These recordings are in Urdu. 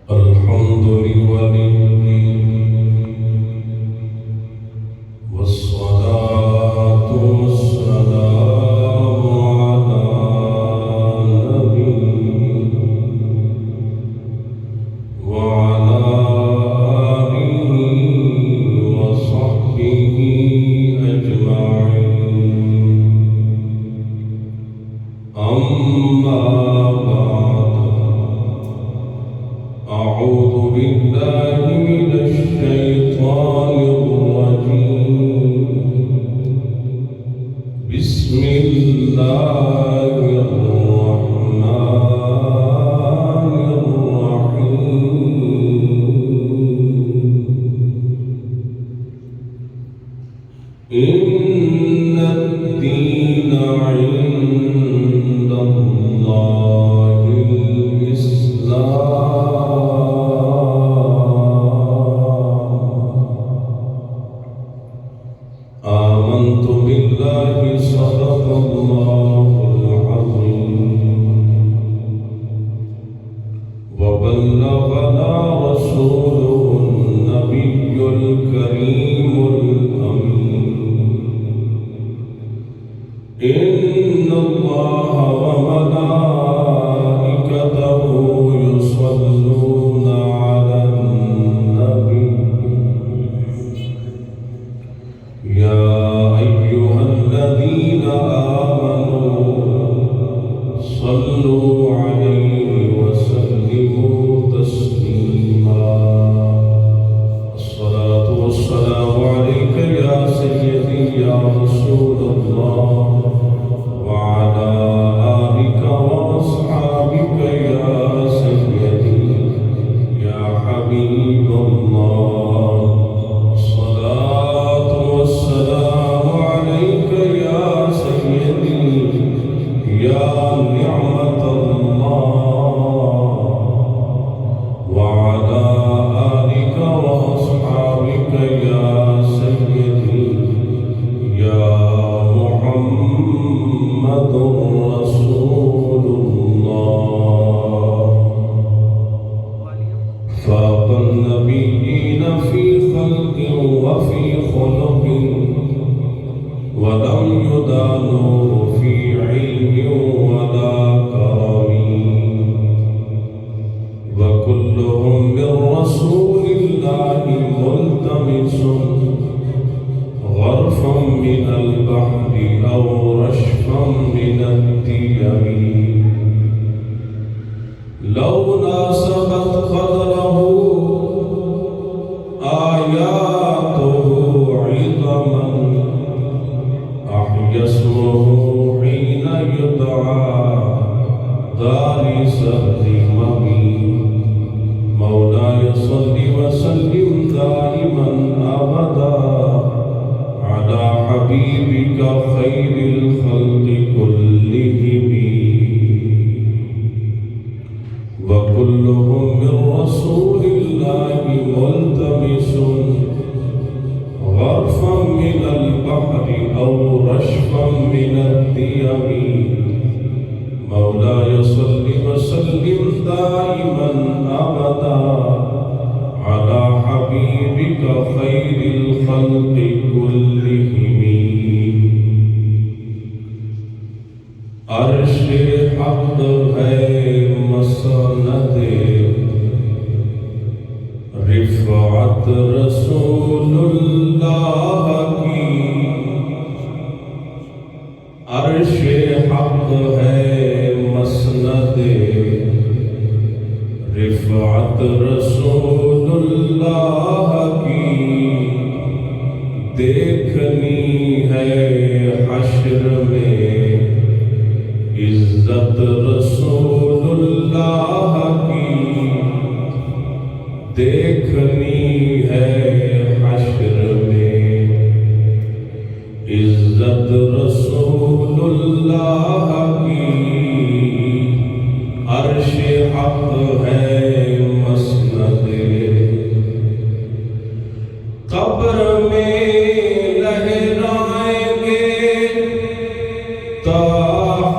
الحمد لله والصلاة والسلام على نبيه وعلى آله وصحبه أجمعين. أما أعوذ بالله من الشيطان الرجيم. بسم الله الرحمن الرحيم. إن الدين عند الله الإسلام. آمنت بالله صدق الله العظيم وبلغنا رسوله النبي الكريم الأمين. إن الله وملائكته يصلون على النبي يا أيها الذين آمنوا صلوا عليه وسلموا تسليما. الصلاة والسلام عليك يا سيدي يا رسول الله وعلى آلك وأصحابك يا سيدي يا حبيب الله. الصلاة والسلام عليك يا سيدي يا نعمة الله وعلى آلك وأصحابك يا سيدي يا محمد رسول الله. فاق النبيين في خلق وفي خلق ولم يدانوه في علم ولا كرم. وكلهم من رسول الله ملتمس غرفا من البحر أو رشفا من الديم. لو ناسبت قدره آياته عظما أحيا اسمه حين يدعى دارس الذمم. مولاي صل وسلم دائما أبدا على حبيبك خير الخلق كلهم. وكلهم من رسول الله ملتمس غرفا من البحر أو رشفا من الديم. مولاي صل وسلم دائما أبدا على حبيبك خير الخلق كلهم. عرش حق ہے مسند رفعت رسول اللہ کی. عرش حق ہے مسند رفعت رسول اللہ کی. دیکھنی ہے حشر میں عزت رسول اللہ کی. دیکھنی ہے حشر میں عزت رسول اللہ کی. عرش حق ہے مسند. قبر میں لہرائیں گے تا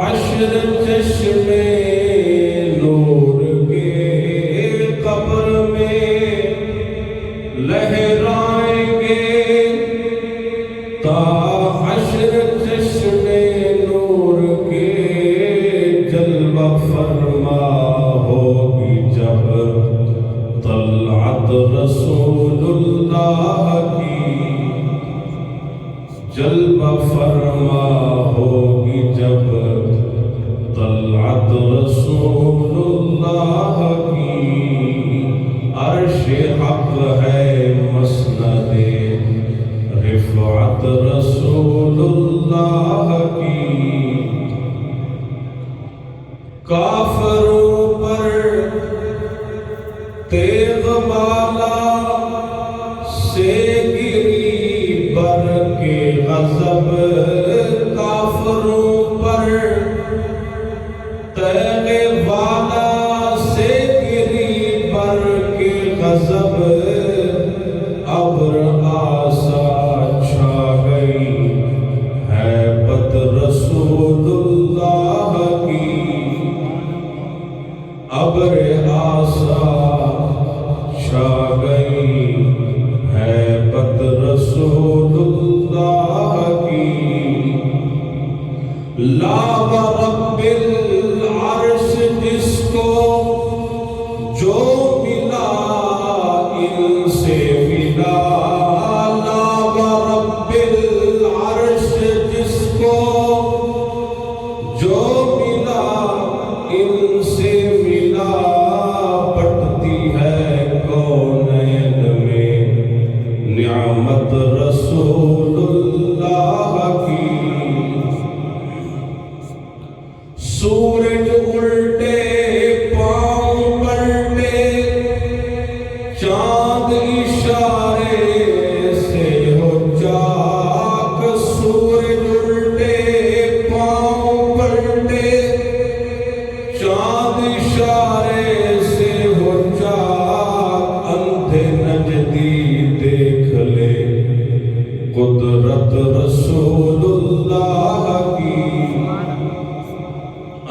حشر چشمے نور کے. قبر فرما ہوگی جب طلعت رسول اللہ کی، عرش حق ہے مسند رفعت رسول اللہ کی، کافروں پر تیغ بالا سے گری بر کے غضب، کافروں پر تیغ بالا سے گری بر کے غضب، ابر آسا چھا گئی ہیبت رسول اللہ کی، ابر آسا چھا گئی ہیبت رسول اللہ کی، لا ورب العرش جس کو جو ملا ان سے ملا، لا ورب العرش جس کو جو ملا ان سے ملا، بٹتی ہے کونین میں نعمت رسول اللہ کی، سورج الٹے پاؤں پلٹے چاند اشارے سے ہو چاک، سورج الٹے پاؤں پلٹے چاند اشارے سے ہو چاک، اندھے نجدی دیکھ لے قدرت رسول اللہ کی،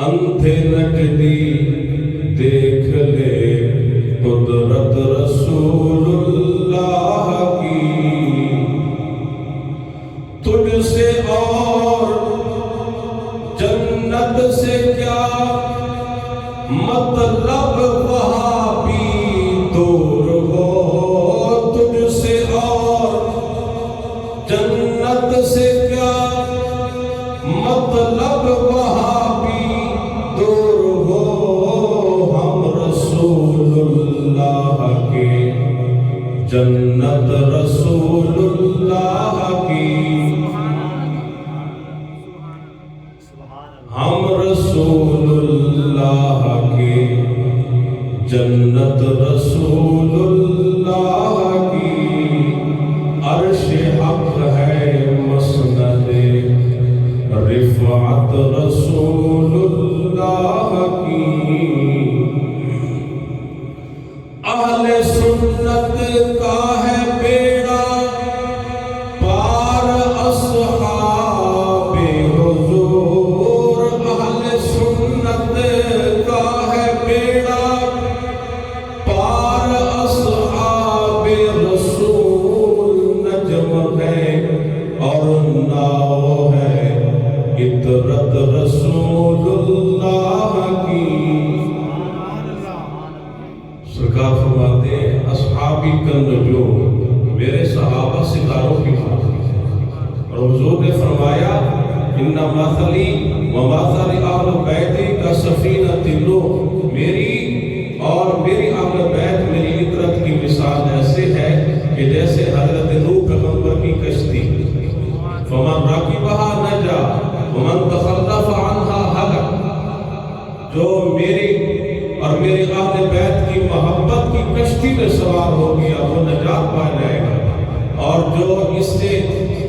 اندھے نجدی دیکھ لے قدرت رسول اللہ کی، تجھ سے اور جنت سے کیا مطلب وہاں بھی دور ہو، تجھ سے اور جنت سے کیا مطلب وہاں بھی دور ہو، ہم رسول اللہ کے جنت رسول اللہ کی، ہم رسول اللہ کے جنت رسول اللہ کی، عرش حق ہے مسند رفعت رسول اللہ کی، اہل سنت کا ہے بیڑا پار اصحاب حضور، اہل سنت کا ہے بیڑا پار اصحاب رسول، نجم ہے اور ناؤ ہے عطرت رسول اللہ کی، سرکار فرماتے ہیں اصحابی کا نجوم، میرے صحابہ ستاروں کی بات، اور حضور نے فرمایا ان مثلی ومثل اہل بیتی کا سفینۃ نوح، میری اور میری اہل بیت میری عطرت کی مثال ایسے ہے کہ جیسے حضرت نوح پیغمبر کی کشتی، فمن راکبہا نجا ومن تخلف عنہا ہلک، جو میری اور میرے اہل بیت کی محبت کی کشتی میں سوار ہو گیا وہ نجات پا جائے گا، اور جو اس سے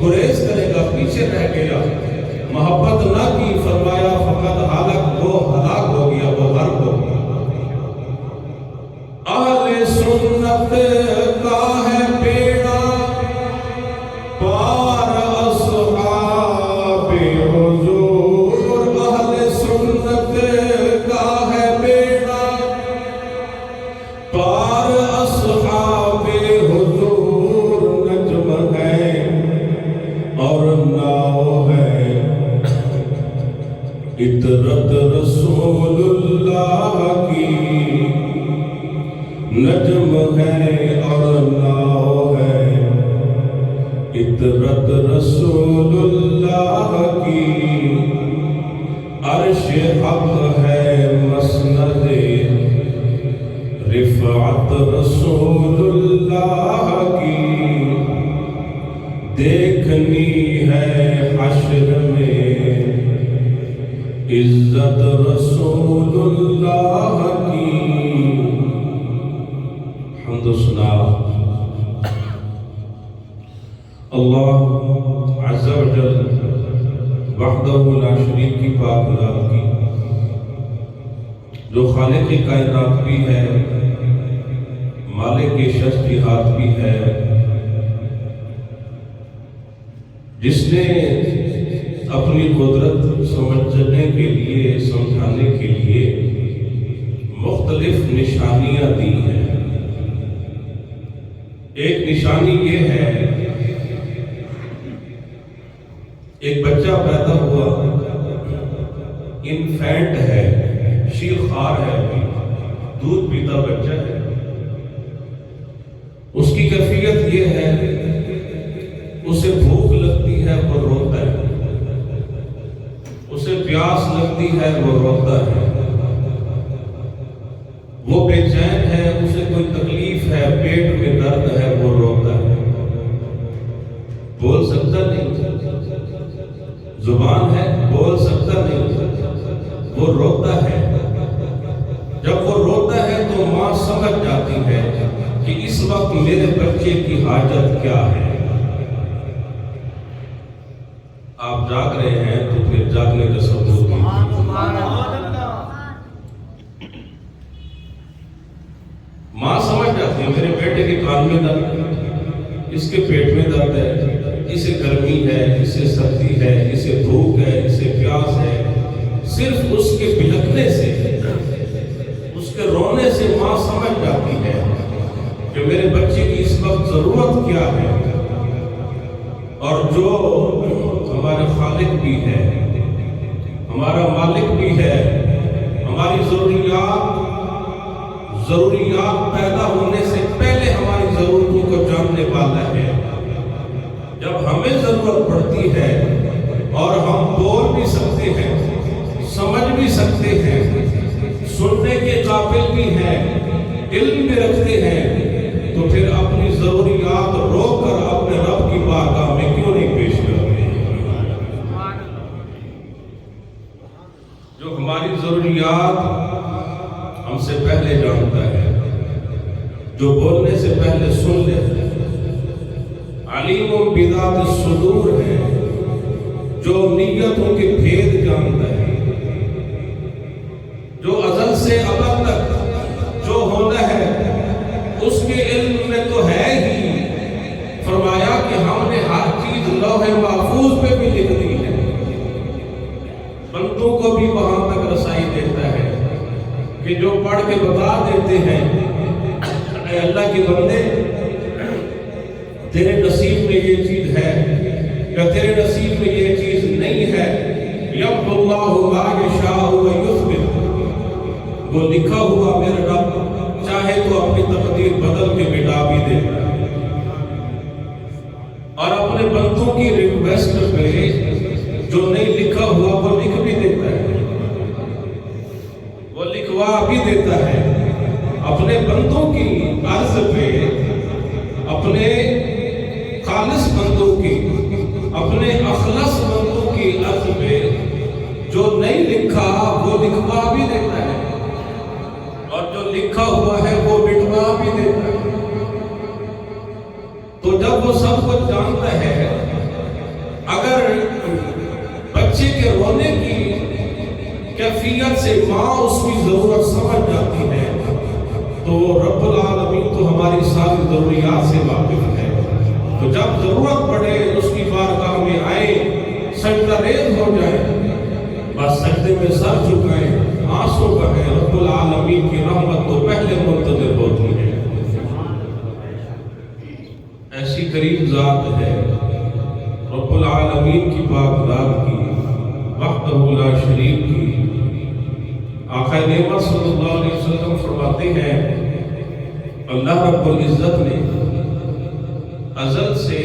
گریز کرے گا پیچھے رہ گیا محبت نہ کی، فرمایا فقط ہلاک، وہ ہلاک ہو گیا، وہ غرق ہو گیا۔ اہل سنت کا ہے بیڑا پار اصحاب حضور، اہل سنت کا ہے بیڑا پار اصحاب حضور، نجم ہے اور ناؤ ہے عطرت رسول اللہ کی، نجم ہے اور ناؤ ہے اطرت رسول اللہ کی، عرش حق ہے مسند رفعت رسول اللہ کی، دیکھنی ہے حشر میں عزت رسول اللہ کی۔ حمد و ثنا اللہ عز و جل وحدہ لا شریک کی پاک ذات کی، جو خالق کائنات بھی ہے، مالک شش جہات بھی ہے، جس نے اپنی قدرت سمجھنے کے لیے، سمجھانے کے لیے مختلف نشانیاں دی ہیں۔ ایک نشانی یہ ہے، ایک بچہ پیدا ہوا، انفینٹ ہے، شیر خوار ہے، ابھی دودھ پیتا بچہ ہے، اس کی کیفیت یہ ہے، اسے بھوک لگتی ہے وہ روتا ہے، اسے پیاس لگتی ہے وہ روتا ہے، وہ بے چین ہے، اسے کوئی تکلیف ہے، پیٹ میں درد ہے وہ روتا ہے، بول سکتا نہیں، زبان ہے بول سکتا نہیں، وہ روتا ہے۔ جب وہ روتا ہے تو ماں سمجھ جاتی ہے کہ اس وقت میرے بچے کی حاجت کیا ہے۔ آپ جاگ رہے ہیں تو پھر جاگنے کا ثبوت ماں سمجھ جاتی ہے، میرے بیٹے کے کان میں درد ہے، اس کے پیٹ میں درد ہے، اسے گرمی ہے، اسے سردی ہے، اسے بھوک ہے، اسے پیاس ہے۔ صرف اس کے بلکنے سے، اس کے رونے سے ماں سمجھ جاتی ہے کہ میرے بچے کی اس وقت ضرورت کیا ہے۔ اور جو ہمارے خالق بھی ہے، ہمارا مالک بھی ہے، ہماری ضروریات پیدا ہونے سے پہلے ہماری ضرورتوں کو جاننے والا ہے۔ جب ہمیں ضرورت پڑتی ہے اور ہم بول بھی سکتے ہیں، سمجھ بھی سکتے ہیں، سننے کے قابل بھی ہیں، علم بھی رکھتے ہیں، تو پھر اپنی ضروریات روک کر اپنے رب کی بارگاہ میں کیوں نہیں پیش کرتے؟ جو ہماری ضروریات ہم سے پہلے جانتا ہے، جو بولنے سے پہلے سن لیتا ہے، علیم بذات الصدور ہے، جو نیتوں کے بھید جانتا ہے، جو ازل سے ابد تک جو ہونا ہے اس کے علم میں تو ہے ہی۔ فرمایا کہ ہم نے ہر چیز لوح محفوظ پہ بھی لکھ دی ہے، بندوں کو بھی وہاں تک رسائی دیتا ہے کہ جو پڑھ کے بتا دیتے ہیں، اے اللہ کے بندے تیرے نصیب میں یہ چیز ہے یا تیرے نصیب میں یہ چیز نہیں ہے، یمحو اللہ ما یشاء ویثبت، وہ لکھا ہوا میرا رب چاہے تو اپنی تقدیر بدل کے مٹا بھی دیتا ہے، اور اپنے بندوں کی ریکویسٹ پہ جو نہیں لکھا ہوا وہ لکھ بھی دیتا ہے، وہ لکھوا بھی دیتا ہے، اپنے بندوں کی عرض پہ، اپنے خالص بندوں کی، اپنے اخلص بندوں کی عرض پہ جو نہیں لکھا وہ لکھوا بھی دیتا ہے، اور جو لکھا ہوا ہے وہ مٹوا بھی دیتا ہے۔ تو جب وہ سب کچھ جانتا ہے، اگر بچے کے رونے کی کیفیت سے ماں اس کی ضرورت سمجھ جاتی ہے، تو رب العالمین تو ہماری ساری ضروریات سے واقف ہے۔ تو جب ضرورت پڑے اس کی بارگاہ میں آئیں، سجدہ ریز ہو جائیں، بس سجدے میں سر جھکائیں، آنسو بہائیں، رب العالمین کی رحمت تو پہلے منتظر ہوتی ہے۔ ایسی قریب ذات ہے رب العالمین کی پاک ذات کی، وحدہ لا شریک کی۔ آقا نعمت صلی اللہ علیہ وسلم فرماتے ہیں، اللہ رب العزت نے ازل سے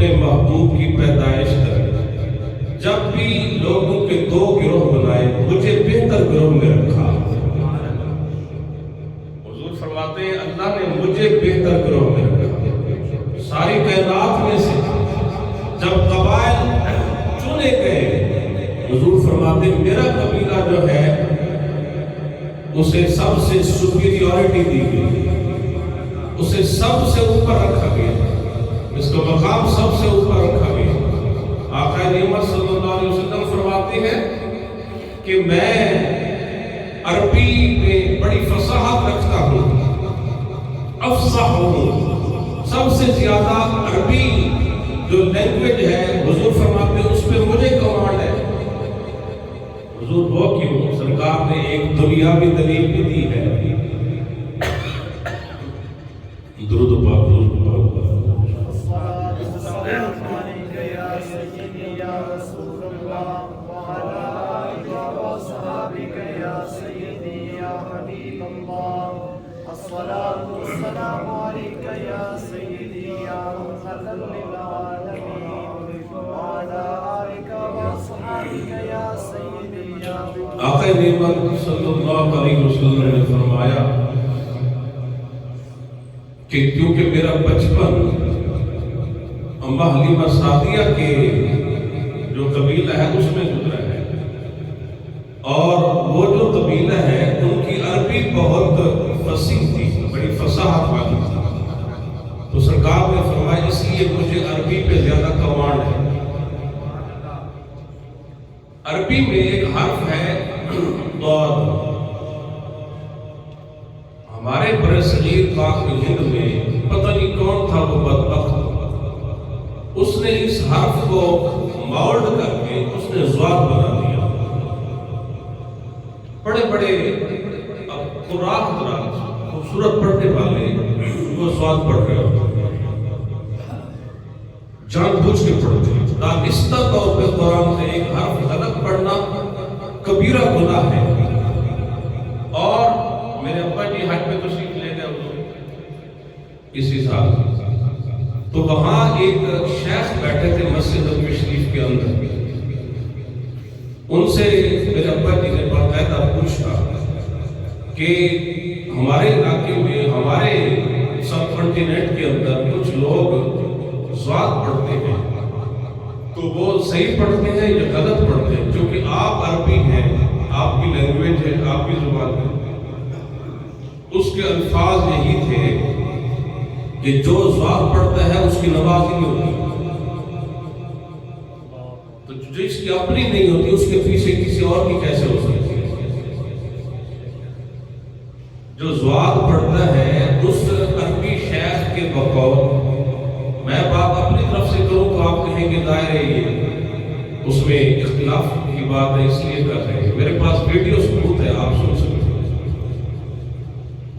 اپنے محبوب کی پیدائش کر، جب بھی لوگوں کے دو گروہ بنائے مجھے بہتر گروہ میں رکھا۔ حضور فرماتے ہیں اللہ نے مجھے بہتر گروہ میں رکھا۔ ساری کائنات میں سے جب قبائل چنے گئے، حضور فرماتے ہیں میرا قبیلہ جو ہے اسے سب سے سپیریورٹی دی گئی، اسے سب سے اوپر رکھا گیا، اس کا مقام سب سے اوپر رکھا گیا۔ آقا نعمت صلی اللہ علیہ وسلم فرماتے ہیں کہ میں عربی میں بڑی فصاحت رکھتا ہوں، افصح ہوں، سب سے زیادہ عربی جو لینگویج ہے حضور فرماتے ہیں اس پہ مجھے کمانڈ ہے۔ حضور وہ کیوں؟ سرکار نے ایک دنیاوی دلیل بھی دی ہے۔ درود پاک درود پاک آقا نعمت صلی اللہ علیہ وسلم نے فرمایا کہ کیونکہ میرا بچپن اماں حلیمہ سعدیہ کے جو قبیلہ ہے اس میں گزرا ہے، اور وہ جو قبیلہ ہے ان کی عربی بہت فصیح تھی، بڑی فصاحت والی تھی، تو سرکار نے فرمایا اس لیے مجھے عربی پہ زیادہ کمانڈ ہے۔ عربی میں ایک حرف ہے ضاد۔ ہمارے برے صغیر پاک ہند میں پتہ نہیں کون تھا وہ بدبخت، اس نے اس حرف کو مولڈ کر کے اس نے ضاد بنا دیا۔ بڑے بڑے قراء حضرات خوبصورت پڑھنے والے وہ ضاد پڑھ رہے ہوتے ہیں، جان بوجھ کے پڑھتے ہیں۔ دانستہ طور پہ قرآن سے ایک حرف غلط پڑھنا کبیرہ گناہ ہے۔ اور میرے ابا جی حج میں تشریف لے گئے حضور اسی سال، تو وہاں ایک شیخ بیٹھے تھے مسجد نبوی شریف کے اندر، ان سے میرے ابا جی نے باقاعدہ پوچھا کہ ہمارے علاقے میں ہمارے سب کنٹیننٹ کے اندر کچھ لوگ ضاد پڑھتے ہیں، تو وہ صحیح پڑھتے ہیں یا غلط پڑھتے ہیں؟ کیونکہ آپ عربی ہیں، آپ کی لینگویج ہے، آپ کی زبان ہے۔ اس کے الفاظ یہی تھے کہ جو ضاد پڑھتا ہے اس کی نماز ہی نہیں ہوتی، تو جس کی اپنی نہیں ہوتی اس کے پیچھے کسی اور کی کیسے ہو سکتی ہے؟ جو ضاد پڑھتا ہے اس عربی شیخ کے بقول، میں بات اپنی طرف سے کروں تو آپ کہیں گے دائرے یہ اس میں اختلاف کی بات ہے اس لیے کر رہے ہیں، میرے پاس ویڈیو ثبوت ہے آپ سن سکتے ہیں۔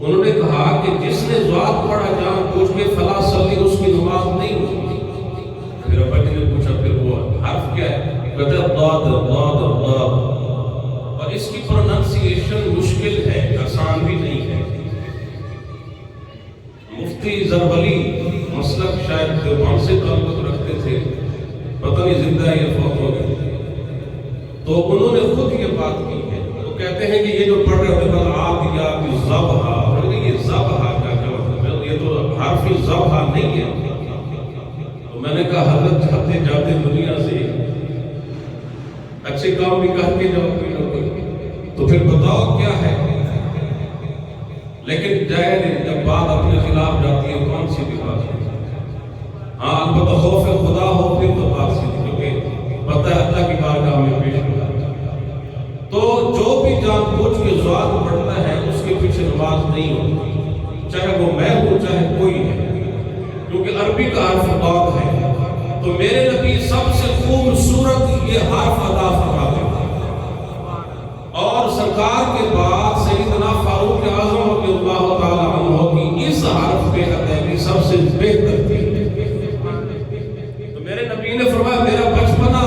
انہوں نے کہا کہ جس نے ضاد پڑھا جان بوجھ کے فلا صلی اس کی نماز نہیں ہوتی۔ پھر ابا جی نے پوچھا پھر وہ حرف کیا ہے؟ کہتے ہیں ضاد ضاد ضاد، اور اس کی پروننسیشن مشکل ہے، آسان بھی نہیں ہے۔ مفتی زربلی مسلک شاید دیوبند سے تعلق رکھتے تھے، پتہ نہیں زندہ یا فوت ہو گئے، تو انہوں نے خود یہ بات کی ہے۔ وہ کہتے ہیں کہ یہ جو پڑھ رہے ہوتے ہیں آدیات ذبح، یہ ذبح کا کیا مطلب ہے؟ یہ تو حرف ذبح نہیں ہے۔ تو میں نے کہا حضرت جاتے جاتے دنیا سے اچھے کام بھی کر کے جاؤ تو پھر بتاؤ کیا ہے؟ لیکن ظاہر جب بات اپنے خلاف جاتی ہے کون سی بھی بات ہے؟ ہاں البتہ خوف خدا ہو پھر تو بات سیدھی، کیونکہ پتہ ہے اللہ کی بارگاہ میں پیش ہوگا۔ تو جو بھی جان بوجھ کے ضاد پڑھتا ہے اس کے پیچھے نماز نہیں ہوتی، چاہے وہ میں ہوں چاہے کوئی ہے، کیونکہ عربی کا حرف ضاد ہے۔ تو میرے نبی سب سے خوبصورت یہ حرف ادا فرماتے ہیں، اور سرکار کے بعد سیدنا فاروق اعظم رضی اللہ تعالی عنہ کی اس حرف پہ ادائیگی سب سے بہتر تھی۔ تو میرے نبی نے فرمایا میرا بچپنا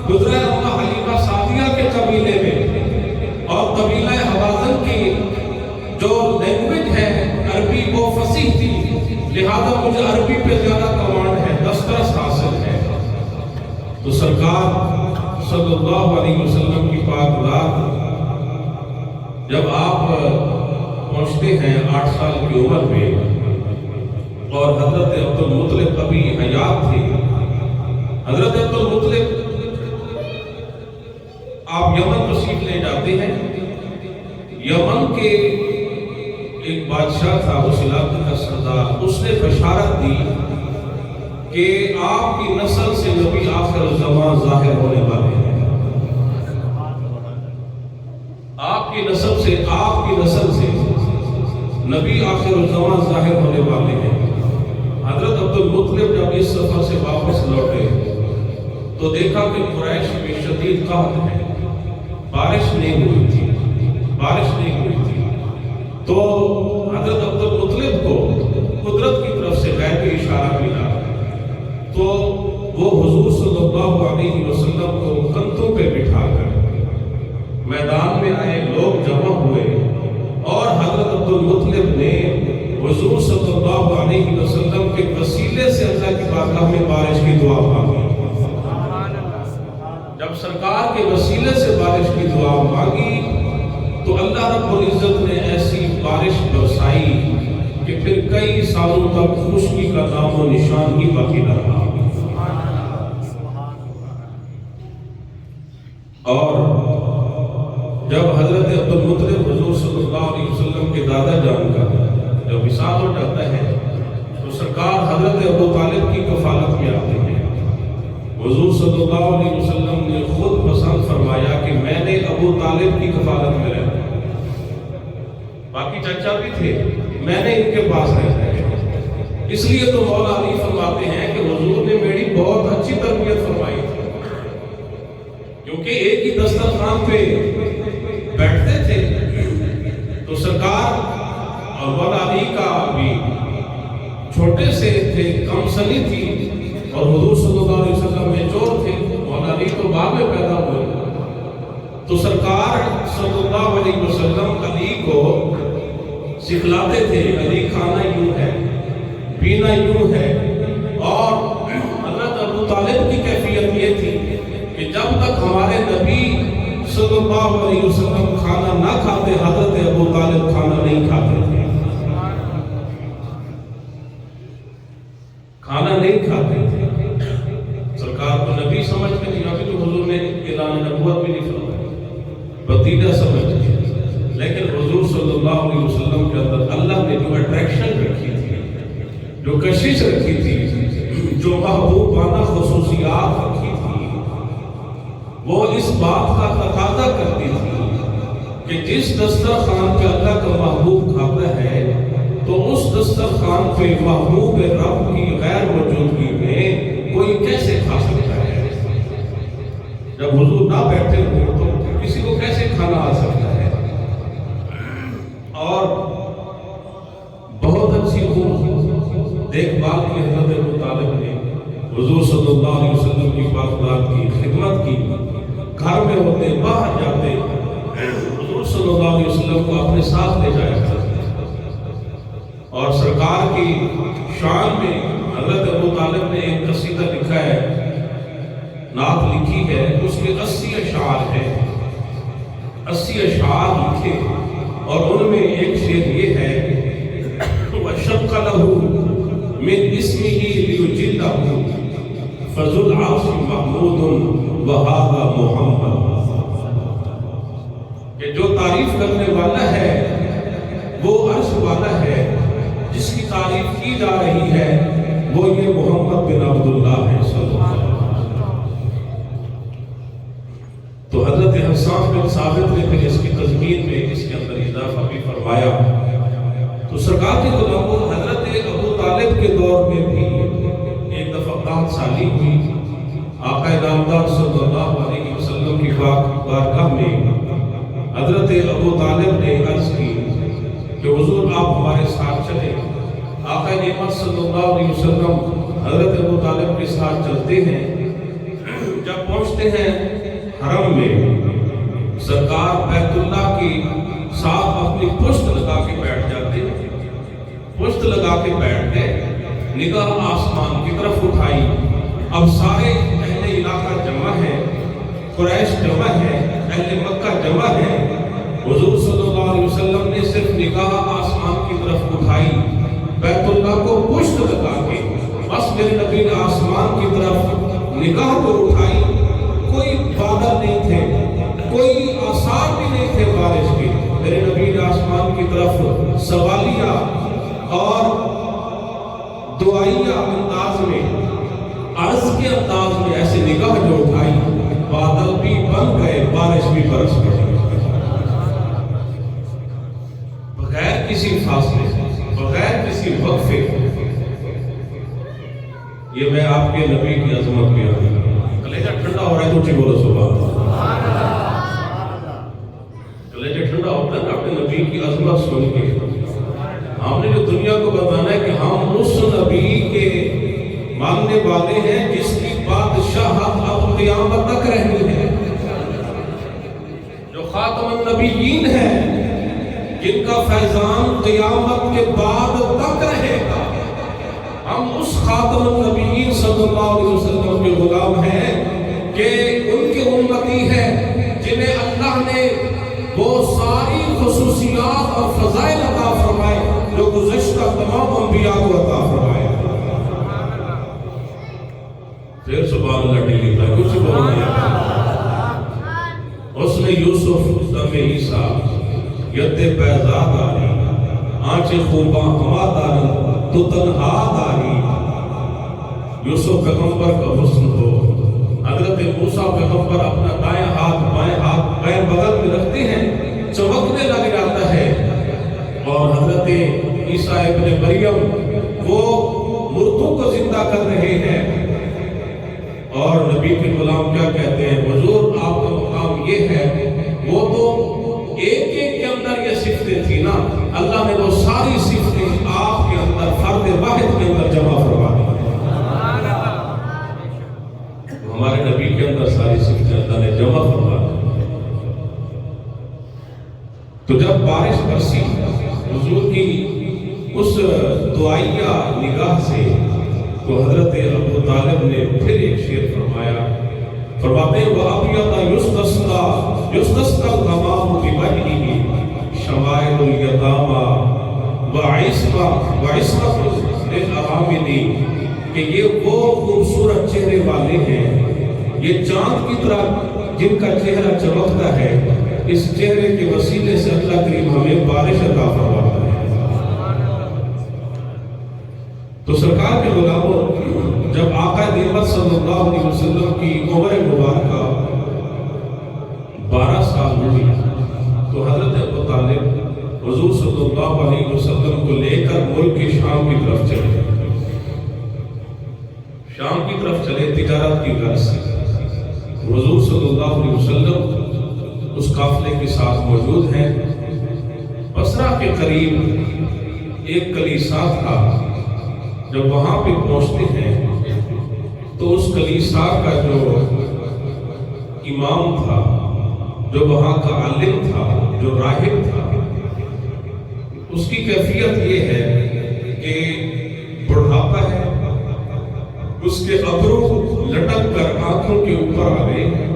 گزرا اماں حلیمہ سعدیہ کے قبیلے میں، اور قبیلہ حوازن کی جو لینگویج ہے عربی وہ فصیح تھی، لہذا مجھے عربی پہ زیادہ کمانڈ ہے۔ 10 طرح تو سرکار صلی اللہ علیہ وسلم کی پاک ذات جب آپ پہنچتے ہیں 8 سال کی عمر میں، اور حضرت عبد المطلب ابھی حیات تھے، حضرت عبد المطلب آپ یمن تشریف لے جاتے ہیں۔ یمن کے ایک بادشاہ تھا، اس علاقے کا سردار، اس نے بشارت دی کہ آپ کی نسل سے نبی آخر الزمان ظاہر ہونے والے ہیں، آپ کی نسل سے نبی آخر الزمان ظاہر ہونے والے ہیں۔ حضرت عبد المطلب جب اس سفر سے واپس لوٹے تو دیکھا کہ قریش میں شدید قحط ہے، بارش نہیں ہوئی تھی۔ تو حضرت عبد المطلب کو قدرت کی طرف سے غیبی اشارہ ملا، تو وہ حضور صلی اللہ علیہ وسلم کو کندھوں پہ بٹھا کر میدان میں آئے، لوگ جمع ہوئے، اور حضرت عبد المطلب نے حضور صلی اللہ علیہ وسلم کے وسیلے سے اللہ کی بارگاہ میں بارش کی دعا مانگی۔ جب سرکار کے وسیلے سے بارش کی دعا مانگی تو اللہ رب العزت نے ایسی بارش برسائی کہ پھر کئی سالوں تک خشکی کا نام و نشان ہی باقی نہ رہا۔ اور جب حضرت عبد المطلب حضور صلی اللہ علیہ وسلم کے دادا جان کا جب وصال ہو جاتا ہے تو سرکار حضرت ابو طالب کی کفالت میں آتے ہیں۔ حضور صلی اللہ علیہ وسلم نے خود پسند فرمایا کہ میں نے ابو طالب کی کفالت میں رہنا، باقی چچا بھی تھے، میں نے ان کے پاس رہنا ہے۔ اس لیے تو مولا علی فرماتے ہیں کہ حضور نے میری بہت اچھی تربیت فرمائی تھی، کیونکہ ایک ہی دسترخوان پہ بیٹھتے تھے تو سرکار اور مولا علی کا بھی چھوٹے سے تھے، کم سنی تھی، اور حضور صلی اللہ علیہ وسلم میں چور تھے، مولا علی تو بعد میں پیدا ہوئے۔ تو سرکار صلی اللہ علیہ وسلم علی کو سکھلاتے تھے، علی کھانا یوں ہے، پینا یوں ہے۔ اور حضرت ابو طالب کی کیفیت یہ تھی کہ جب تک ہمارے نبی صلی اللہ علیہ وسلم کھانا نہ کھاتے، حضرت ابو طالب کھانا نہیں کھاتے تھے، کھانا نہیں کھاتے تھے۔ سرکار کو نبی سمجھ کے نہیں، ابھی تو حضور نے اعلان نبوت بھی نہیں فرمایا، بتیجا سمجھ کے، لیکن حضور صلی اللہ علیہ وسلم کے اندر اللہ نے جو اٹریکشن رکھی تھی، جو کشش رکھی تھی، جو محبوبانہ خصوصیات رکھی تھی، وہ اس بات کا تقاضا کرتی تھی کہ جس دسترخوان پہ اللہ کا محبوب کھاتا ہے تو اس دسترخوان پہ محبوب رب کی غیر موجودگی میں کوئی کیسے کھا سکتا ہے؟ جب حضور نہ بیٹھے ہو تو کسی کو کیسے کھانا آ سکتا ہے؟ اور بہت اچھی دیکھ بھال کی حضرت ابو طالب نے حضور صلی اللہ علیہ وسلم کی پاک کی خدمت کی، گھر میں ہوتے، باہر جاتے، حضور صلی اللہ علیہ وسلم کو اپنے ساتھ لے جایا کرتے، اور سرکار کی شان میں حضرت ابو طالب نے ایک قصیدہ لکھا ہے، نعت لکھی ہے، اس کے 80 اشعار ہیں، 80 اشعار لکھے، اور ان میں ایک شعر یہ ہے، وَشَقَّ لَهُ مِنْ اسْمِهِ لِيُجِلَّهُ فَذُو الْعَرْشِ مَحْمُودٌ وَهَذَا مُحَمَّدٌ، کہ جو تعریف کرنے والا ہے وہ عرش والا ہے، جس کی تعریف کی جا رہی ہے وہ یہ محمد بن عبداللہ ہے صلی اللہ علیہ وسلم۔ تو حضرت حسان بن ثابت نے پھر اس کی تضمین میں اس کے اندر اضافہ بھی فرمایا۔ تو سرکار کے غلاموں، حضرت ابو طالب کے دور میں بھی ایک دفعہ قحط سالی ہوئی، آقا نامدار صلی اللہ علیہ وسلم کی بارگاہ میں حضرت ابو طالب نے عرض کی کہ حضور آپ ہمارے ساتھ چلیں۔ آقا نعمت صلی اللہ علیہ وسلم حضرت ابو طالب کے ساتھ چلتے ہیں، جب پہنچتے ہیں حرم میں، سرکار بیت اللہ کی ساتھ اپنی پشت لگا کے بیٹھ جاتے ہیں، پشت لگا کے بیٹھ گئے، نگاہ آسمان کی طرف اٹھائی۔ اب سارے اہل علاقہ جمع ہے، قریش جمع ہے، اہل مکہ جمع ہے، حضور صلی اللہ علیہ وسلم نے صرف نگاہ آسمان کی طرف اٹھائی، بیت اللہ کو پشت لگا کے بس میرے نبی نے آسمان کی طرف نگاہ کو اٹھائی، کوئی بادل نہیں تھے، کوئی آثار بھی نہیں تھے بارش کے، میرے نبی نے آسمان کی طرف سوالیہ اور دعائیہ انداز میں، عرض کے انداز میں ایسے نگاہ جو اٹھائی، بادل بھی بن گئے، بارش بھی برس پڑی، بغیر کسی فاصلے، بغیر کسی وقفے۔ یہ میں آپ کے نبی کی عظمت بیان کر رہا ہوں۔ کلیجہ ٹھنڈا ہو رہا ہے تو اٹھی بولو سبحان اللہ۔ کلیجہ ٹھنڈا ہوتا ہے اپنے نبی کی عظمت سن کے۔ ہم نے جو دنیا کو بتانا ہے کہ ہم اس نبی کے ماننے والے ہیں جس کی بادشاہت اب قیامت تک رہنی ہے، جو خاتم النبیین ہے، جن کا فیضان قیامت کے بعد تک رہے گا۔ ہم اس خاتم النبیین صلی اللہ علیہ وسلم کے غلام ہیں کہ ان کے امتی ہیں جنہیں اللہ نے وہ ساری خصوصیات اور فضائل عطا فرمائے جو گزشتہ تمام انبیاء کو عطا فرمائے۔ پھر سبحان اللہ ڈیلی تھا کچھ بولنا ہے۔ اس نے یوسف دم عیسیٰ ید بیضا داری آنچیں خوباں ہوا داری تو تنہا داری۔ یوسف پیغمبر کا حسن ہو، حضرت موسیٰ پیغمبر اپنا دائیں ہاتھ بائیں بغل میں رکھتے ہیں، چمکنے لگ جاتا ہے، اور حضرت عیسیٰ ابن مریم وہ مردوں کو زندہ کر رہے ہیں، اور نبی کے غلام کیا کہتے ہیں، حضور آپ کا مقام یہ ہے، وہ تو ایک کے اندر یہ صفتیں تھی نا، اللہ نے وہ ساری صفتیں آپ کے اندر فرد واحد کے اندر جمع فرما دی۔ ہمارے نبی کے اندر ساری صفتیں اللہ نے جمع فرما دی۔ تو جب بارش برسی حضور کی اس دعائیہ نگاہ سے، تو حضرت ابو طالب نے پھر ایک شعر فرمایا، فرماتے ہیں وَأَبْيَضَ يُسْتَسْقَى الْغَمَامُ بِوَجْهِهِ شَمَائِلُ الْيَتَامَى وَعِصْمَةٌ لِلْأَرَامِلِ، کہ یہ وہ خوبصورت چہرے والے ہیں، یہ چاند کی طرح جن کا چہرہ چمکتا ہے، اس چہرے کے وسیلے سے اللہ کریم ہمیں بارش عطا فرماتا ہے۔ تو سرکار کے غلاموں، جب آقا نعمت صلی اللہ علیہ وسلم کی عمر مبارکہ 12 سال ہوئی، تو حضرت ابو طالب حضور صلی اللہ علیہ وسلم کو لے کر ملک شام کی طرف چلے، شام کی طرف چلے تجارت کی غرض سے۔ حضور صلی اللہ علیہ وسلم اس قافلے کے ساتھ موجود ہیں۔ بصرہ کے قریب ایک کلیسا تھا، جب وہاں پہ پہنچتے ہیں تو اس کلیسا کا جو امام تھا، جو وہاں کا عالم تھا، جو راہب تھا، اس کی کیفیت یہ ہے کہ بڑھاپا ہے، اس کے ابرو لٹک کر آنکھوں کے اوپر آ گئے ہیں،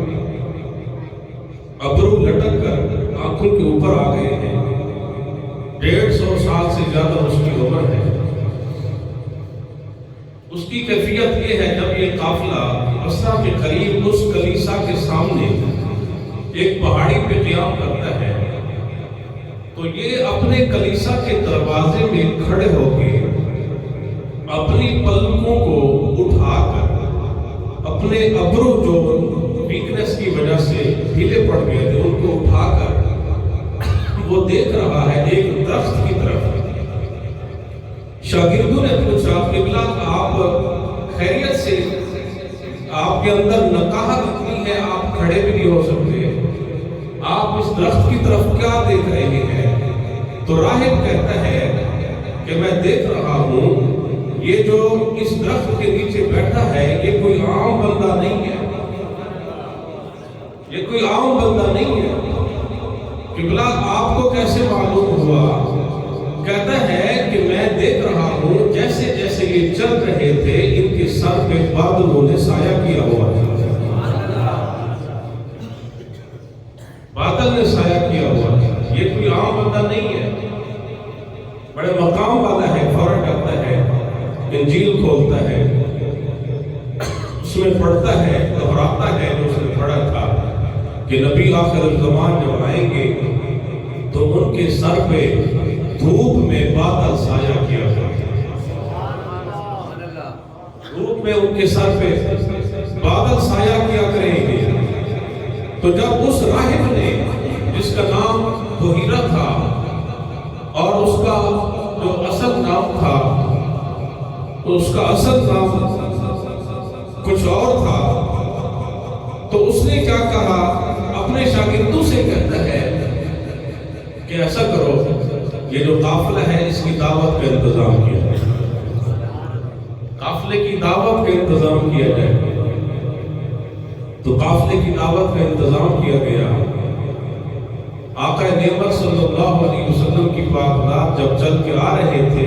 ابرو لٹک کر آنکھوں کے اوپر آ گئے ہیں، 150 سال سے زیادہ اس کی عمر ہے۔ اس کی کیفیت یہ ہے، جب یہ قافلہ بصرہ کے قریب اس کلیسا کے سامنے ایک پہاڑی پہ قیام کرتا ہے، تو یہ اپنے کلیسا کے دروازے میں کھڑے ہو کے اپنی پلکوں کو اٹھا کر، اپنے ابرو جو ویکنس کی وجہ سے ڈھیلے پڑ گئے تھے ان کو اٹھا کر وہ دیکھ رہا ہے ایک درخت کی طرف۔ شاگردوں نے پوچھا قبلہ آپ خیریت سے، آپ کے اندر نقاہت اتنی ہے آپ کھڑے بھی نہیں ہو سکتے، آپ اس درخت کی طرف کیا دیکھ رہے ہیں؟ تو راہب کہتا ہے کہ میں دیکھ رہا ہوں یہ جو اس درخت کے نیچے بیٹھا ہے یہ کوئی عام بندہ نہیں ہے، یہ کوئی عام بندہ نہیں ہے۔ قبلہ آپ کو کیسے معلوم ہوا؟ کہتا ہے کہ میں دیکھ رہا ہوں جیسے جیسے یہ چل رہے تھے ان کے سر پہ بادلوں نے سایہ کیا ہوا تھا۔ بڑے مقام والا ہے، فوراً کرتا ہے، انجیل کھولتا ہے، اس میں پڑھتا ہے، گھبراتا ہے جو اس نے پڑھا تھا کہ نبی آخر الزمان جب آئیں گے تو ان کے سر پہ دھوپ میں بادل سایہ کیا گیا، دھوپ میں ان کے سر پہ بادل سایہ کیا کریں گے۔ تو جب اس راہب نے، جس کا نام بحیرہ تھا اور اس کا جو اصل نام تھا، اس کا اصل نام کچھ اور تھا، تو اس نے کیا کہا، اپنے شاگردوں سے کہتا ہے کہ ایسا کرو، یہ جو قافلہ ہے اس کی دعوت کا انتظام کیا جائے، قافلے کی دعوت کا انتظام کیا جائے۔ تو قافلے کی دعوت کا انتظام کیا گیا۔ آقا نعمت صلی اللہ علیہ وسلم کی پاک ذات جب چل کے آ رہے تھے،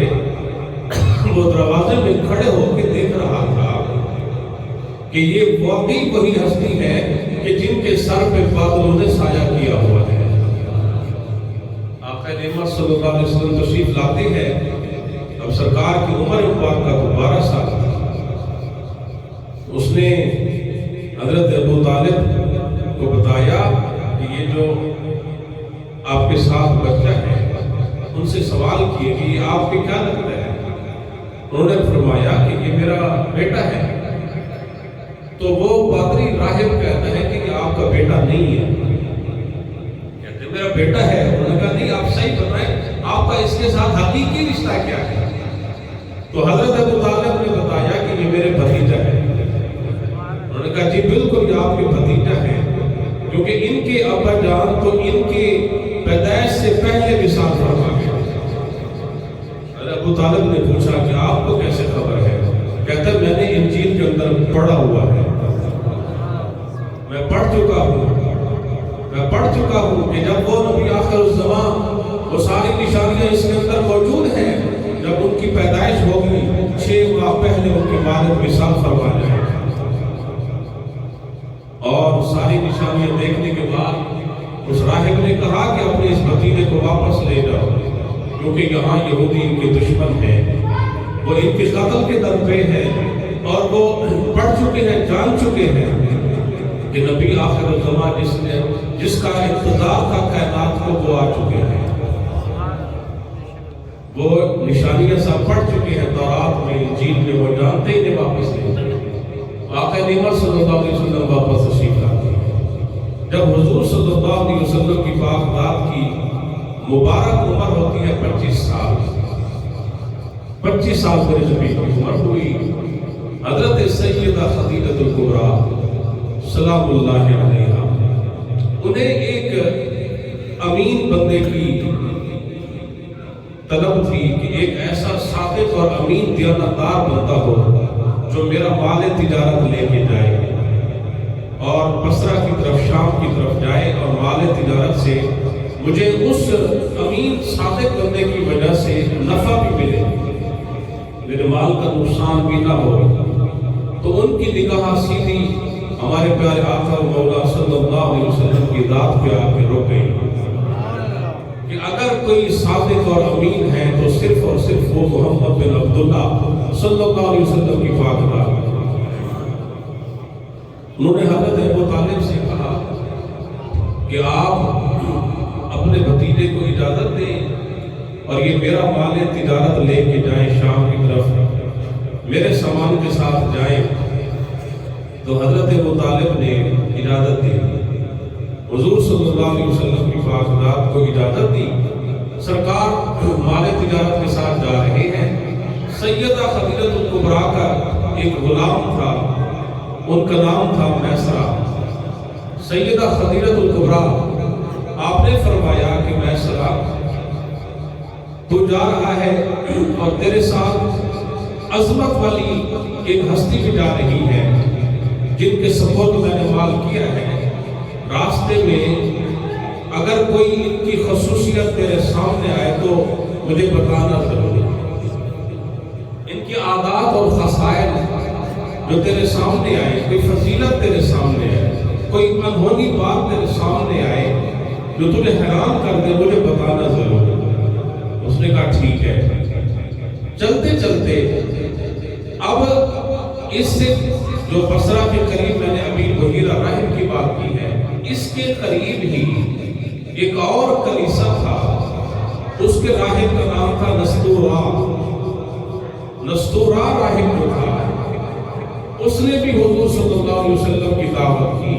وہ دروازے میں کھڑے ہو کے دیکھ رہا تھا کہ یہ واقعی وہی ہستی ہے کہ جن کے سر پہ بادلوں نے سایہ کیا ہوا ہے۔ آقا نعمت صلی اللہ علیہ وسلم تشریف لاتے ہیں، اب سرکار کی عمر پاک کا 12 سال تھا۔ اس نے حضرت ابو طالب کو بتایا کہ یہ جو آپ کے ساتھ بچہ ہے، ان سے سوال کیے کہ یہ آپ کے کیا لگتا ہے؟ انہوں نے فرمایا کہ یہ میرا بیٹا ہے۔ تو وہ پادری راہب کہتا ہے کہ یہ آپ کا بیٹا نہیں ہے۔ کہتے میرا بیٹا ہے۔ انہوں نے کہا نہیں، آپ صحیح بتائیں، آپ کا اس کے ساتھ حقیقی رشتہ کیا ہے؟ تو حضرت ابو طالب نے بتایا کہ یہ میرے بھتیجا ہے۔ انہوں نے کہا جی بالکل یہ آپ کے بھتیجا ہے، کیونکہ ان کے ابا جان تو ان کے پیدائش سے پہلے وصال فرما گئے۔ ابو طالب نے پوچھا کہ آپ کو کیسے خبر ہے؟ کہتا ہے میں نے انجیل کے اندر پڑھا ہوا ہے، میں پڑھ چکا ہوں کہ جب وہ نبی آخر الزمان، وہ ساری نشانیاں اس کے اندر موجود ہیں، جب ان کی پیدائش ہوگی 6 ماہ پہلے ان کے والد وصال فرما جائے۔ اور ساری نشانیاں دیکھنے کے بعد اس راہب نے کہا کہ اپنے اس بھتیجے کو واپس لے جاؤ، کیونکہ یہاں یہودی ان کے دشمن ہیں، وہ ان کے قتل کے در پہ ہیں، اور وہ پڑھ چکے ہیں، جان چکے ہیں کہ نبی آخر الزمان جس کا اقتدار تھا کائنات کو، وہ آ چکے ہیں۔ وہ نشانیاں سب پڑھ چکے ہیں تورات میں، انجیل میں، وہ جانتے ہی نہیں واپس لے جائیں۔ آقا نعمت صلی اللہ علیہ وسلم واپس تشریف لاتے ہیں۔ جب حضور صلی اللہ علیہ وسلم کی پاک ذات کی مبارک عمر ہوتی ہے 25 سال، 25 سال میرے نبی کی عمر ہوئی، حضرت سیدہ خدیجہ الکبریٰ سلام اللہ علیہا، انہیں ایک امین بندے کی طلب تھی کہ ایک ایسا صادق اور امین دیانتدار بندہ ہو جو میرا مال تجارت لے کے جائے اور بصرہ کی طرف، شام کی طرف جائے، اور مال تجارت سے مجھے اس امین صادق بندے کی وجہ سے نفع بھی ملے، میرے مال کا نقصان بھی نہ ہو۔ تو ان کی نگاہ سیدھی ہمارے پیارے آقا و مولا صلی اللہ علیہ وسلم کی ذات پہ آ کے رک گئی کہ اگر کوئی صادق اور امین ہے تو صرف اور صرف وہ محمد بن عبداللہ صلی اللہ علیہ وسلم کی پاک ذات۔ انہوں نے حضرت ابو طالب سے کہا کہ آپ اپنے بھتیجے کو اجازت دیں اور یہ میرا مال تجارت لے کے جائیں، شام کی طرف میرے سامان کے ساتھ جائیں۔ تو حضرت ابو طالب نے اجازت دی، حضور صلی اللہ علیہ وسلم کی پاک ذات کو اجازت دی، سرکار مال تجارت کے ساتھ جا رہے ہیں۔ سیدہ خدیجہ الکبریٰ کا ایک غلام تھا، ان کا نام تھا میسرہ۔ سیدہ خدیجہ الکبریٰ، آپ نے فرمایا کہ میسرہ تو جا رہا ہے اور تیرے ساتھ عظمت والی ایک ہستی بھی جا رہی ہے جن کے سپورٹ میں نے مال کیا ہے، راستے میں اگر کوئی ان کی خصوصیت تیرے سامنے آئے تو مجھے بتانا ضروری، ان کی عادات اور خصائل جو تیرے سامنے آئے، کوئی فضیلت تیرے سامنے آئے، کوئی انہونی بات تیرے سامنے آئے جو تجھے حیران کر دے، مجھے بتانا ضروری۔ اس اس نے کہا ٹھیک ہے۔ چلتے چلتے اب اس سے جو بصرہ کے قریب میں نے ابھی بحیرہ راہب کی بات کی ہے، اس کے قریب ہی ایک اور کلیسا تھا، اس کے راہب کا نام تھا نستورا راہب جو تھا، اس نے بھی حضور صلی اللہ علیہ وسلم کی دعوت کی۔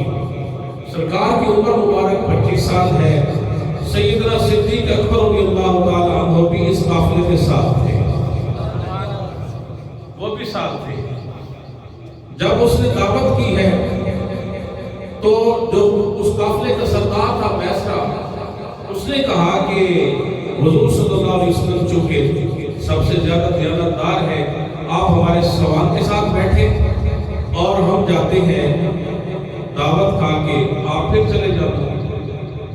سرکار کی عمر مبارک 25 سال ہے۔ سیدنا صدیق اکبر رضی اللہ تعالی عنہ بھی اس قافلے کے ساتھ تھے، وہ بھی ساتھ تھے۔ جب اس نے دعوت کی ہے تو جو اس قافلے کا سردار تھا بیسرا، اس نے کہا کہ حضور صلی اللہ علیہ وسلم چونکہ سب سے زیادہ دیانتدار ہے، آپ ہمارے سوال کے ساتھ بیٹھے اور ہم جاتے ہیں دعوت کھا کے، آپ پھر چلے جاتے۔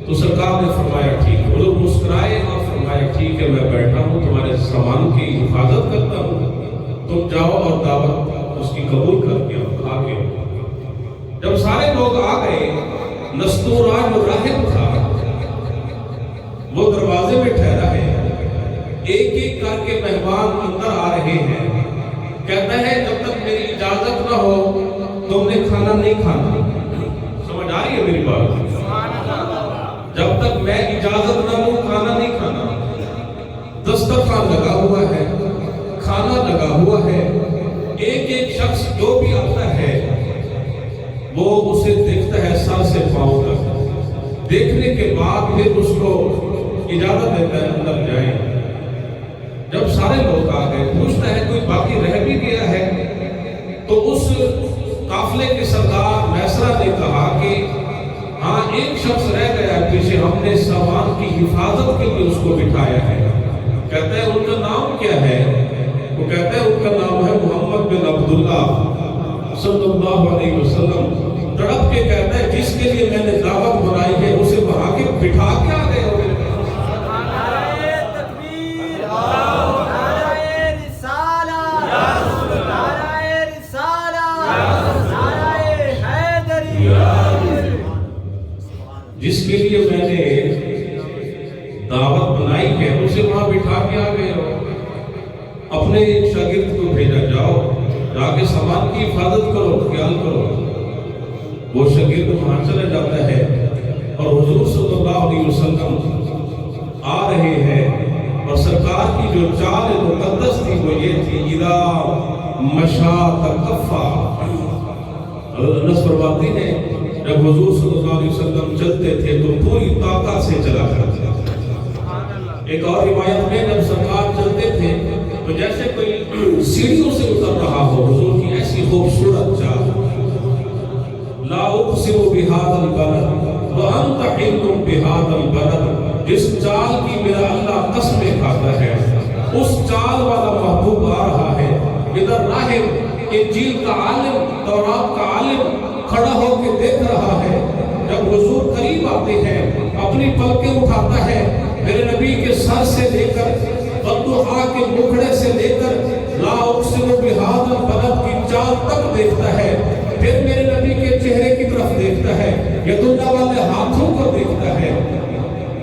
تو سرکار نے فرمایا ٹھیک ہے۔ حضور مسکرائے اور فرمایا ٹھیک ہے، میں بیٹھا ہوں، تمہارے سامان کی حفاظت کرتا ہوں، تم جاؤ اور دعوت اس کی قبول کر کے کھا کے۔ جب سارے لوگ آ گئے، نستورا جو راہب تھا وہ دروازے میں ٹھہرا ہے، ایک ایک کر کے مہمان اندر آ رہے ہیں۔ کہتا ہے جب تک میری اجازت نہ ہو تم نے کھانا نہیں کھانا۔ سمجھ آ رہی ہے میری بات؟ جب تک میں اجازت نہ لوں کھانا نہیں کھانا۔ دسترخوان لگا ہوا ہے، کھانا لگا ہوا ہے، ایک ایک شخص جو بھی آتا ہے وہ اسے دیکھتا ہے سر سے پاؤں تک، دیکھنے کے بعد پھر اس کو اجازت دیتا ہے اندر جائیں۔ جب سارے لوگ آ گئے، پوچھتا ہے کوئی باقی رہ بھی گیا ہے؟ تو اس قافلے کے سردار میسرا نے کہا کہ ہاں ایک شخص رہ گیا ہے پیچھے، ہم نے سامان کی حفاظت کے لیے اس کو بٹھایا ہے۔ کہتا ہے ان کا نام کیا ہے؟ وہ کہتا ہے ان کا نام ہے محمد بن عبداللہ صلی اللہ علیہ وسلم۔ تڑپ کے کہتا ہے جس کے لیے میں نے دعوت بنائی ہے اسے وہاں کے بٹھا کے آ گئے ہو۔ جس کے لیے میں نے دعوت بنائی ہے اسے وہاں بٹھا کے آ گئے ہو۔ اپنے ایک شاگرد کو بھیجا، جاؤ جا کے سامان کی حفاظت کرو، خیال کرو۔ وہ شاگرد وہاں چلا جاتا ہے اور حضور صلی اللہ علیہ وسلم آ رہے ہیں، اور سرکار کی جو چال مقدس تھی وہ یہ تھی، اذا مشا تکفا۔ حضرت انس فرماتے ہیں جب حضور صلی اللہ علیہ وسلم چلتے تھے تو پوری طاقت سے چلا کرتے تھے۔ ایک اور روایت میں جب سرکار چلتے تھے تو جیسے کوئی سیڑھیوں سے اتر رہا ہو، حضور کی ایسی خوبصورت چال۔ لا اقسم بہذا البلد وانت حل بہذا البلد، جس چال کی میرا اللہ قسمیں کھاتا ہے اس چال والا محبوب آ رہا ہے۔ ادھر راہب انجیل کا عالم، تورات کا عالم کھڑا ہو کے دیکھ رہا ہے۔ جب حضور قریب آتے ہیں اپنی پلکیں اٹھاتا ہے، میرے نبی کے سر سے لے کر والضحیٰ کے مکھڑے سے لے کر لا اقسم بہذا البلد کی چال تک دیکھتا ہے، پھر میرے نبی کے چہرے کی طرف دیکھتا ہے، ید اللہ والے ہاتھوں کو دیکھتا ہے،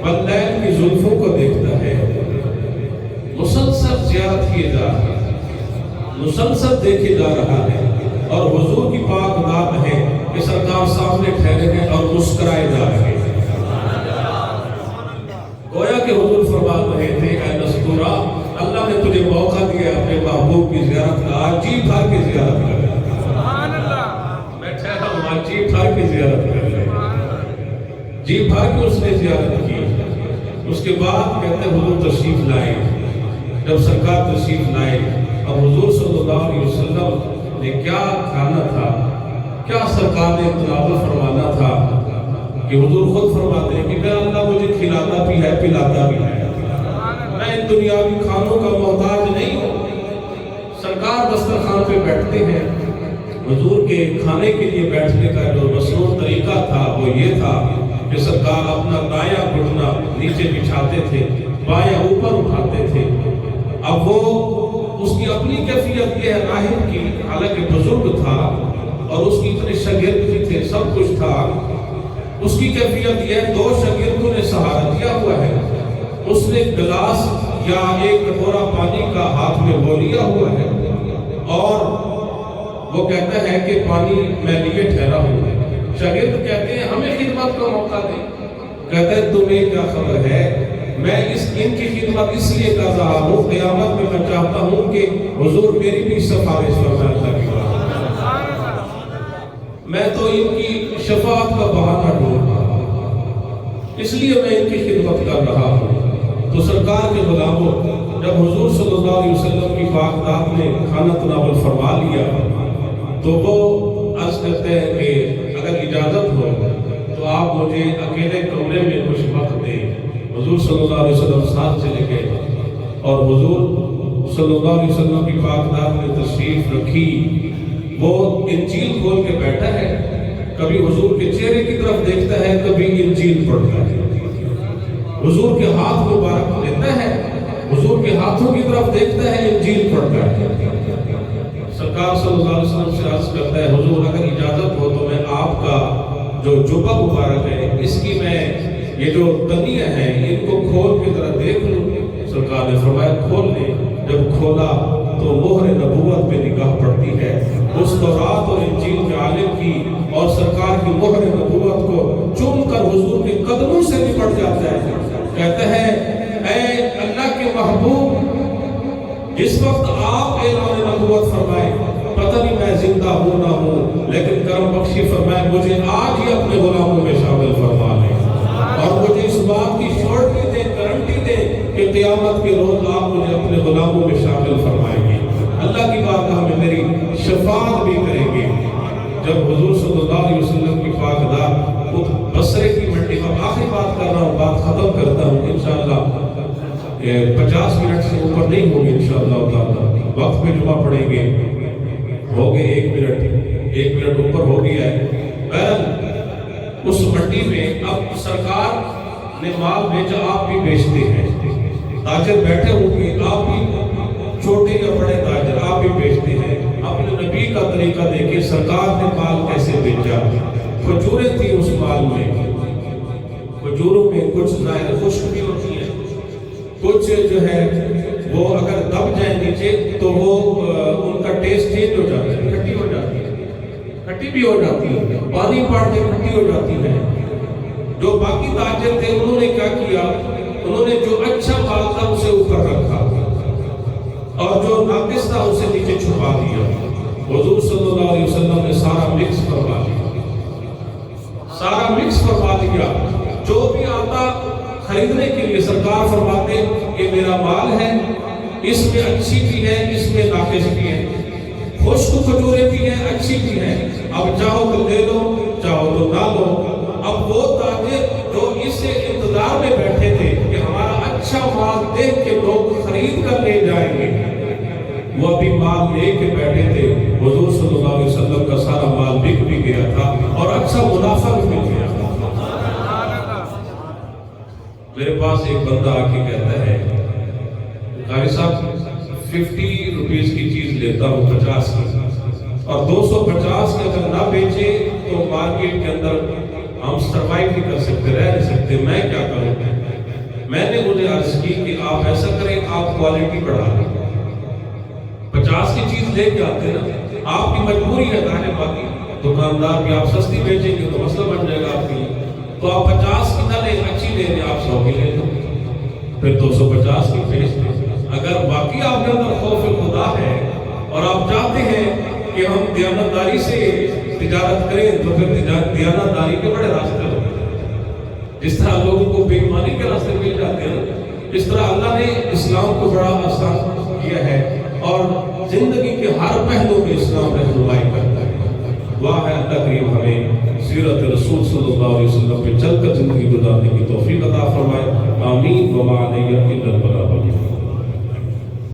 واللین کی زلفوں کو دیکھتا ہے۔ مسلسل زیارت کیے جا رہا ہے، مسلسل دیکھے جا رہا ہے، اور حضور کی پاک ذات ہے کہ سرکار سامنے ٹھہرے ہیں اور مسکرائے جا رہے ہیں۔ گویا کہ حضور فرما رہے تھے اے نستورا، اللہ نے تجھے موقع دیا اپنے محبوب کی زیارت کا، آج جی بھر کے زیارت کر لے۔ میں ٹھہرا ہوں، آج جی بھر کے زیارت کر لے۔ جی بھر کے اس نے زیارت کی۔ اس کے بعد کہتے ہیں حضور تشریف لائے۔ جب سرکار تشریف لائے، اب حضور صلی اللہ علیہ وسلم نے کیا کھانا تھا، کیا سرکار نے تناول فرمانا تھا کہ حضور خود فرماتے ہیں کہ میرا اللہ مجھے کھلاتا بھی ہے پلاتا بھی ہے، میں ان دنیاوی کھانوں کا محتاج نہیں ہوں۔ سرکار دسترخوان پہ بیٹھتے ہیں، حضور کے کھانے کے لیے بیٹھنے کا جو مصنوع طریقہ تھا وہ یہ تھا کہ سرکار اپنا دایاں گھٹنا نیچے بچھاتے تھے، بایاں اوپر اٹھاتے تھے۔ اب وہ اس کی اپنی کیفیت یہ ہے راہب کی، حالانکہ بزرگ تھا اور اس کی اتنے شاگرد بھی تھے، سب کچھ تھا، اس کی کیفیت یہ ہے، 2 شاگردوں نے سہارا دیا ہوا ہے، اس نے گلاس یا ایک کٹورا پانی کا ہاتھ میں وہ لیا ہوا ہے اور وہ کہتا ہے کہ پانی میں لیے ٹھہرا ہوں ہے۔ شاگرد کہتے ہیں ہمیں خدمت کا موقع دیں، کہتے ہیں تمہیں کیا خبر ہے، میں ان کی خدمت اس لیے کر رہا ہوں، قیامت میں میں چاہتا ہوں کہ حضور میری بھی سفارش فرمائے اللہ کی بات، میں تو ان کی شفاعت کا بہانہ ڈھونڈ رہا ہوں، اس لیے میں ان کی خدمت کر رہا ہوں۔ تو سرکار کے غلاموں، جب حضور صلی اللہ علیہ وسلم کی پاک ذات نے کھانا تناول فرما لیا تو وہ عرض کرتے ہیں کہ اگر اجازت ہو تو آپ مجھے اکیلے کمرے میں کچھ وقت دیں۔ حضور صلی اللہ علیہ وسلم ساتھ چلے گئے اور حضور صلی اللہ علیہ وسلم کی پاک ذات نے تشریف رکھی، وہ انجیل کھول کے بیٹھا ہے، کبھی حضور کے چہرے کی طرف دیکھتا ہے، کبھی انجیل پڑھتا ہے، حضور کے ہاتھ مبارک لیتا ہے، حضور کے ہاتھوں کی طرف دیکھتا ہے، انجیل پڑھتا ہے۔ سرکار صلی اللہ علیہ وسلم سے عرض کرتا ہے حضور اگر اجازت ہو تو میں آپ کا جو جبہ مبارک ہے اس کی میں یہ جو تنیاں ہیں ان کو کھول کے ذرا دیکھ لوں۔ سرکار نے فرمایا کھول لیں۔ جب کھولا تو مہر نبوت پہ نگاہ پڑتی ہے، اس تورات اور انجیل کے عالم کی اور سرکار کی مہر نبوت کو چوم کر حضور کے قدموں سے نپٹ جاتا ہے، کہتا ہے اے اللہ کے محبوب، جس وقت آپ اعلان نبوت فرمائے پتہ نہیں میں زندہ ہوں نہ ہوں، لیکن کرم بخشی فرمائے مجھے آج ہی اپنے غلاموں میں شامل فرما لیں اور مجھے اس بات کی شورٹی دیں، گارنٹی دیں کہ قیامت کے روز آپ مجھے اپنے غلاموں میں شامل فرمائیں گے، اللہ کی بارگاہ میں میری شفاعت بھی کریں گے۔ جب حضور صلی اللہ علیہ وسلم کی پاک ذات بصرے کی مٹی میں، آخری بات کر رہا ہوں، بات ختم کرتا ہوں، انشاءاللہ 50 منٹ سے اوپر نہیں ہوگی انشاءاللہ تعالی، وقت پہ جمعہ پڑھیں گے، ہو گئے 1 منٹ اوپر ہو گیا ہے۔ بہرحال اس منڈی میں اب سرکار نے مال بیچا، آپ بھی بیچتے ہیں، تاجر بیٹھے ہوں گے، آپ بھی چھوٹے یا بڑے تاجر آپ بھی بیچتے ہیں، اپنے نبی کا طریقہ دیکھیں سرکار نے مال کیسے بیچا۔ کھجوریں تھی اس مال میں، کھجوروں میں کچھ ظاہر خشک بھی ہوتی ہیں، کچھ جو ہے وہ اگر دب جائیں نیچے تو وہ ان کا ٹیسٹ چینج ہو جاتا ہے، کھٹی ہو جاتی ہے، کھٹی بھی ہو جاتی ہے، پانی پاڑ کے کھٹی ہو جاتی ہے۔ جو باقی تاجر تھے انہوں نے کیا کیا، انہوں نے جو اچھا مال تھا اسے اوپر رکھا اور جو ناقص تھا اسے نیچے چھپا دیا۔ حضور صلی اللہ علیہ وسلم نے سارا مکس فرما لیا، جو بھی آتا خریدنے کے لیے سرکار فرماتے کہ میرا مال ہے، اس میں اچھی بھی ہے، اس میں ناقص بھی ہے، خشک کھجوریں بھی ہیں، اچھی بھی ہیں، اب چاہو تو لے لو، چاہو تو نہ لو۔ اب وہ تاجر جو اس انتظار میں بیٹھے تھے کہ ہمارا اچھا مال دیکھ کے لوگ خرید کر لے جائیں گے، وہ ابھی مال لے کے بیٹھے تھے، حضور صلی اللہ علیہ وسلم کا سارا مال بک بھی گیا تھا اور اچھا منافع بھی مل گیا۔ میرے پاس ایک بندہ آ کے کہتا ہے قاری صاحب 50 روپیز کی چیز لیتا ہوں 50 کی، اور 250 کے اگر نہ بیچے تو مارکیٹ کے اندر ہم سروائیو نہیں کر سکتے، رہ نہیں سکتے، میں کیا کروں؟ میں نے انہیں عرض کی کہ آپ ایسا کریں، آپ کوالٹی بڑھا لیں، 50 کی چیز لے کے آتے نا، آپ کی مجبوری ہے، دانے باقی دکاندار بھی آپ سستی بیچیں گے تو مسئلہ بن جائے گا آپ کے لیے، تو آپ 50 کی نہ لیں، اچھی لے لیں، آپ 100 کی لے لیں، پھر 250 کی بیچ دیں۔ اگر باقی آپ کے اندر خوف خدا ہے اور آپ چاہتے ہیں کہ ہم دیانتداری سے تجارت کریں تو پھر دیانتداری کے بڑے راستے ہوتے، جس طرح لوگوں کو بے ایمانی کے راستے مل جاتے ہیں، اس طرح اللہ نے اسلام کو بڑا آسان کیا ہے اور زندگی کے ہر پہلو میں اسلام رہنمائی کرتا ہے۔ دعا ہے اللہ کریم ہمیں سیرت رسول صلی اللہ علیہ وسلم پہ چل کر زندگی گزارنے کی توفیق عطا فرمائے، آمین۔ وما علیہ الا البلاغ۔